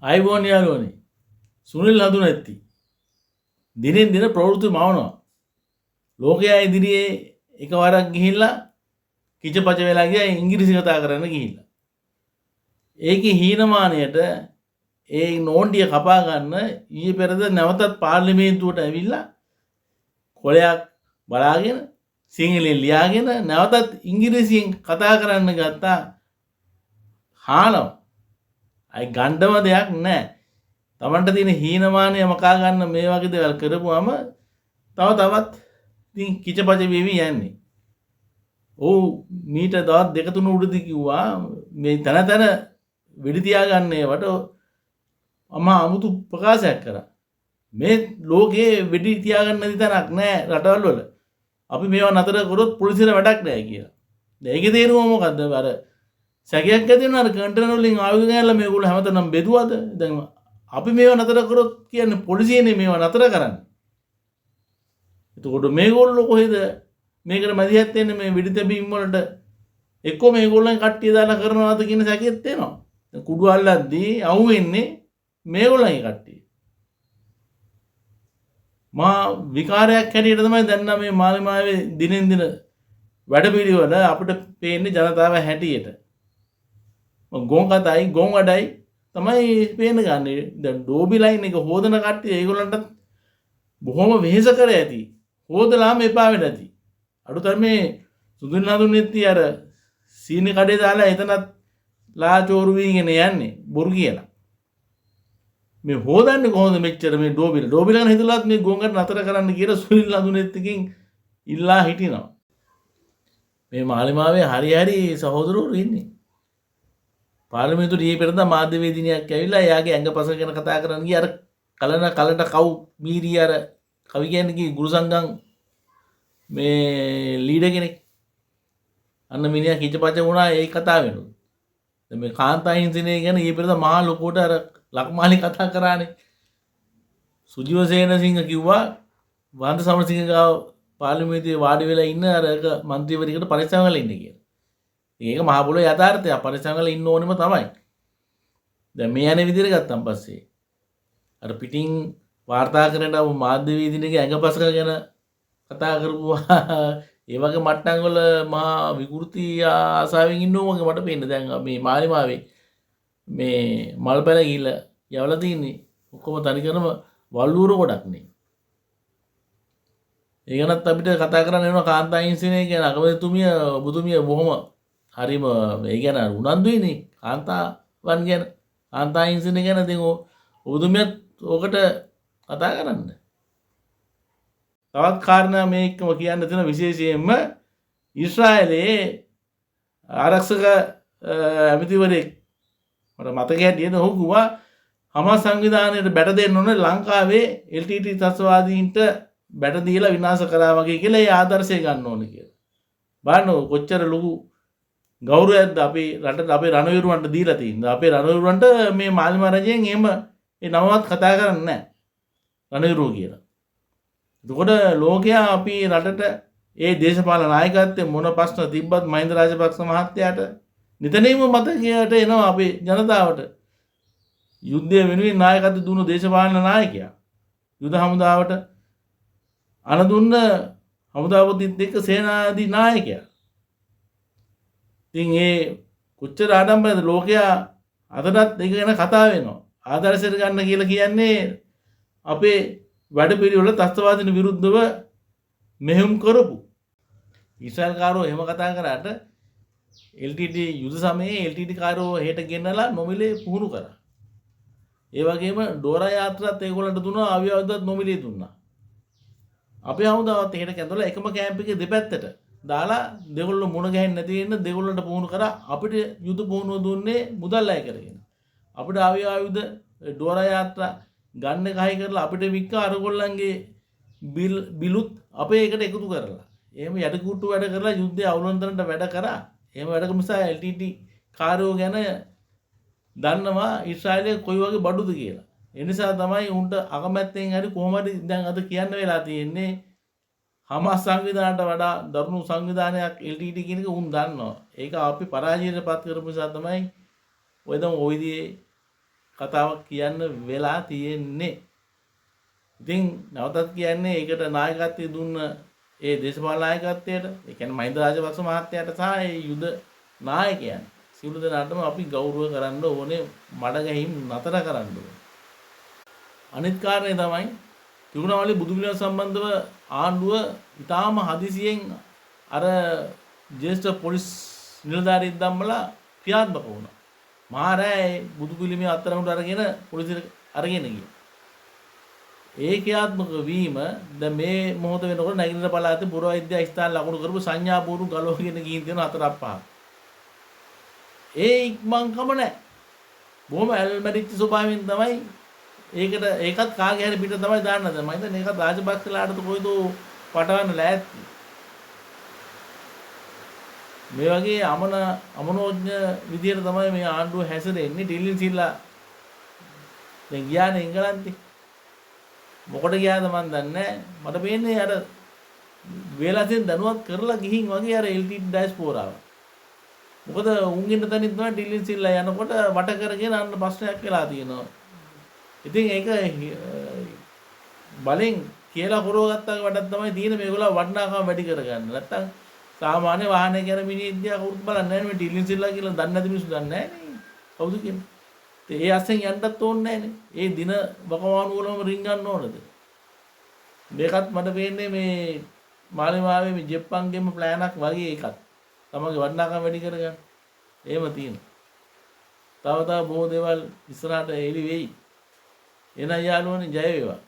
අයිබෝන් යාළුවනේ. සුනිල් හඳුනැත්ති. දිනෙන් දින ප්‍රවෘත්ති මවනවා. ලෝකයා ඉදිරියේ එකවරක් ගිහිල්ලා කිචපච වෙලා ගියා ඉංග්‍රීසි කතා කරන්න ගිහිල්ලා. ඒකේ හීනමානයට ඒ නෝන්ඩිය කපා ගන්න ඊයේ පෙරද නැවතත් පාර්ලිමේන්තුවට ඇවිල්ලා කොලයක් බලාගෙන සිංහලෙන් ලියාගෙන නැවතත් ඉංග්‍රීසියෙන් කතා කරන්න ගත්තා. හානව. අයි ගණ්ඩම දෙයක් නැහැ. තමන්ට තියෙන හීනමානය මකා ගන්න මේ වගේ දේවල් කරපුවාම තවත් ඉතින් කිචපච වෙවි යන්නේ. ඔව් මීට දවස් දෙක තුන උඩදී කිව්වා මේ තන වෙඩි තියාගන්න ඒවට අමා අමුතු ප්‍රකාශයක් කරා. මේ ලෝකේ වෙඩි තියාගන්න නැති තැනක් නැහැ රටවල් වල. අපි මේවා නතර කරොත් පොලිසියට වැඩක් නැහැ කියලා. දැන් ඒකේ තේරුම මොකද්ද? අර සැකයක් ඇති වෙනවා අර කන්ටේනර් වලින් ආයුධ ගෑනලා මේගොල්ලෝ හැමතැනම බෙදුවද? දැන් අපි මේවා නතර කරොත් කියන්නේ පොලිසියනේ මේවා නතර කරන්නේ. එතකොට මේගොල්ලෝ කොහෙද මේකට මැදිහත් වෙන්නේ මේ වෙඩි තැබීම් වලට? එක්කෝ මේගොල්ලන් කට්ටිය දාලා කරනවාද කියන සැකෙත් එනවා. දැන් කුඩු අල්ලද්දී අහුවෙන්නේ මේගොල්ලන්ගේ කට්ටිය. මා විකාරයක් හැටියට තමයි දැන් නම් මේ මාලිමාවේ දිනෙන් දින වැඩ පිළිවෙල අපිට පේන්නේ ජනතාව හැටියට. ගොන් කතයි ගොන් වඩයි තමයි පේන්න ගන්නේ. දැන් ඩෝබි ලයින් එක හොදන කට්ටිය ඒගොල්ලන්ට බොහොම වෙහෙස කර ඇති. හොදලාම එපා වෙලා ඇති. අඩුතරමේ සුදුන් නඳුනෙත්ති අර සීනි කඩේ දාලා එතනත් ලාචෝරු වීගෙන යන්නේ බොරු කියලා. මේ හොදන්නේ කොහොමද මෙච්චර මේ ඩෝබිල ගැන හිතලාත් මේ ගොංගට නතර කරන්න කියලා සුනිල් නඳුනෙත්තිකින් ඉල්ලා හිටිනවා. මේ මාලිමාවේ හරි සහෝදරවරු ඉන්නේ. පාර්ලිමේන්තුවේ ඊයේ පෙරේදා මාධ්‍යවේදිනියක් ඇවිල්ලා එයාගේ ඇඟපස ගැන කතා කරන්න ගියා. අර කලට කව් මීරි අර කවි කියන්නේ කි ගුරු සංගම් මේ ලීඩර් කෙනෙක්. අන්න මිනිහා කිචපච වුණා ඒ කතාව වෙනුත්. දැන් මේ කාන්තා හිංසනය ගැන ඊයේ පෙරේදා මහා ලොකුට අර ලක්මාලි කතා කරානේ. සුජීව සේනසිංහ කිව්වා වන්ද සමරසිංහ ගාව පාර්ලිමේන්තුවේ වාඩි වෙලා ඉන්න අර මන්ත්‍රීවරයෙකුට පරිස්සම් වෙලා ඉන්න කියලා. ඒක මහ පොළොවේ යථාර්ථය. පරිස්සම් වෙලා ඉන්න ඕනෙම තමයි. දැන් මේ යන්නේ විදිහට ගත්තන් පස්සේ අර පිටින් වාර්තා කරන මාධ්‍යවේදිනියගේ ඇඟපසක ගැන කතා කරපුවා ඒ වගේ මට්ටම් වල මහා විකෘති ආසාවෙන් ඉන්නෝ වගේ මට පේන්නේ. දැන් මේ මාලිමාවේ මේ මල් පැල ගිහිල්ලා යවලා තින්නේ ඔක්කොම තනිකරම වල්ලූර ගොඩක් නේ. ඒ ගැනත් අපිට කතා කරන්න වෙනවා කාන්තා හිංසනය ගැන. අගමැතිතුමිය ඔබතුමිය බොහොම හරිම ඒ ගැන උනන්දුයිනේ කාන්තාවන් ගැන. කාන්තා හිංසනය ගැන ඉතින් ඔබතුමියත් ඕකට කතා කරන්න. තවත් කාරණා මේකම කියන්න තියෙන විශේෂයෙන්ම ඊශ්‍රායලයේ ආරක්ෂක ඇමතිවරයෙක් මට මතක හැටියට ඔහු කිව්වා හමාස් සංවිධානයට බැට දෙන්න ඕනේ ලංකාවේ LTT ත්‍රස්තවාදීන්ට බැට දීලා විනාශ කරා වගේ කියලා ඒ ආදර්ශය ගන්න ඕනේ කියලා. බලන්න කොච්චර ලොකු ගෞරවයක්ද අපේ රටට අපේ රණවිරුවන්ට දීලා තියෙනවා. අපේ රණවිරුවන්ට මේ මාලිමා රජයෙන් එහෙම ඒ නමවත් කතා කරන්නේ නැහැ. රණවිරුව කියලා. එතකොට ලෝකයා අපි රටට ඒ දේශපාලන නායකත්වයේ මොන ප්‍රශ්න තිබ්බත් මහින්ද රාජපක්ෂ මහත්තයාට නිතනින්ම මතකයට එනවා අපේ ජනතාවට. යුද්ධය වෙනුවෙන් නායකත්ව දුන්නු දේශපාලන නායකයා. යුද හමුදාවට අනදුන්න හමුදාපතිත් එක්ක සේනාධි නායකයා. ඉතින් ඒ කොච්චර ආඩම්බරද ලෝකයා අදටත් ඒක ගැන කතා වෙනවා. ආදර්ශයට ගන්න කියලා කියන්නේ අපේ වැඩ පිළිවෙල ත්‍රස්තවාදීන් විරුද්ධව මෙහෙයුම් කරපු ඊශ්‍රායල් කාරෝ එහෙම කතා කරාට LTT යුද සමයේ LTT කාරෝ හෙට ගෙන්නලා නොමිලේ පුහුණු කරා. ඒ වගේම ඩෝරා යාත්‍රාත් ඒගොල්ලන්ට දුන්නා ආවියවදත් නොමිලේ දුන්නා. අපේ හමුදාවත් හෙට කැඳවලා එකම කැම්ප් එකේ දෙපැත්තට දාලා දෙගොල්ලෝ මුණ ගැහෙන්නේ නැති වෙන්න දෙගොල්ලන්ට පුහුණු කරා. අපිට යුද පුහුණුව දුන්නේ මුදල් අය කරගෙන. අපිට ආවියවද ඩෝරා යාත්‍රා ගන්න කහයි කරලා අපිට වික්ක අරගොල්ලන්ගේ බිලුත් අපේ එකට එකතු කරලා එහෙම යටිකුට්ටු වැඩ කරලා යුද්ධය අවුලන්තරන්ට වැඩ කරා. එහෙම වැඩ නිසා LTT කාර්යෝ ගැන දන්නවා ඊශ්‍රායලයේ කොයි වගේ බඩුද කියලා. ඒ නිසා තමයි උන්ට අකමැත්තෙන් හරි කොහොම හරි දැන් අද කියන්න වෙලා තියෙන්නේ හමාස් සංවිධානයට වඩා දරුණු සංවිධානයක් LTT කියන එක උන් දන්නවා. ඒක අපි පරාජයට පත් කරපු නිසා තමයි ඔය දැන් ওই විදිහේ කතාවක් කියන්න වෙලා තියෙන්නේ. ඉතින් නැවතත් කියන්නේ ඒකට නායකත්වය දුන්න ඒ දේශපාලන නායකත්වයට, ඒ කියන්නේ මහින්ද රාජපක්ෂ මහත්තයාට සහ ඒ යුද නායකයන් සියලු දෙනාටම අපි ගෞරව කරන්න ඕනේ, මඩ ගැහිම් නතර කරන්න ඕනේ. අනිත් කාරණේ තමයි තිරුණාවලි බුදුපිළිම සම්බන්ධව ආණ්ඩුව ඉතාම හදිසියෙන් අර ජ්‍යෙෂ්ඨ පොලිස් නිලධාරීන් දම්මලා ක්‍රියාත්මක වුණා. මහරෑ බුදුපිළිමේ අත්අඩංගුවට අරගෙන පොලිසියට අරගෙන ගියා. ඒ ක්‍රියාත්මක වීම දැන් මේ මොහොත වෙනකොට නැගිටින පළාතේ පුරවෛද්‍ය ස්ථාන ලකුණු කරපු සංඥාපූර්ව ගලවගෙන ගිහින් තියෙන 4-5. ඒ ඉක්මන්කම නැහැ. බොහොම ඇල්මැරිච්ච ස්වභාවයෙන් තමයි ඒකත් කාගේ හරි පිට තමයි දාන්න දැන් මම හිතන්නේ ඒකත් රාජපක්ෂලාට කොයිද පටවන්න ලෑස්ති. මේ වගේ අමනෝඥ විදියට තමයි මේ ආණ්ඩුව හැසිරෙන්නේ. ටිලින් සිල්ලා දැන් ගියානේ එංගලන්තේ. මොකට ගියාද මන් දන්නේ නැහැ. මට පේන්නේ අර වේලාසෙන් දැනුවත් කරලා ගිහින් වගේ අර එල්ටි ඩයස්පෝරාව. මොකද උන්ගෙන් තනින් තමයි ටිලින් සිල්ලා යනකොට වට කරගෙන අන්න ප්‍රශ්නයක් වෙලා තියෙනවා. ඉතින් ඒක බලෙන් කියලා කරවගත්තා වඩා තමයි තියෙන මේගොල්ලෝ වටිනාකම වැඩි කරගන්න. නැත්තම් සාමාන්‍ය වාහනයක යන මිනිහ ඉන්දියා කවුරුත් බලන්නේ නැහැ නේ. මේ ටිලින් සිල්ලා කියලා දන්නේ නැති මිනිස්සු දන්නේ නැහැ නේ. කවුද කියන්නේ? ඒ අස්සෙන් යන්නත් ඕනේ නැහැ නේ. ඒ දින වකවානු වලම රින්ගන්න ඕනද? මේකත් මට පේන්නේ මේ මාලිමාවේ මේ ජෙප්පන්ගෙම ප්ලෑනක් වගේ එකක්. තමගේ වටිනාකම වැඩි කරගන්න. එහෙම තියෙනවා. තව බොහෝ දේවල් ඉස්සරහට එළි වෙයි. එන යාළුවනේ ජය වේවා.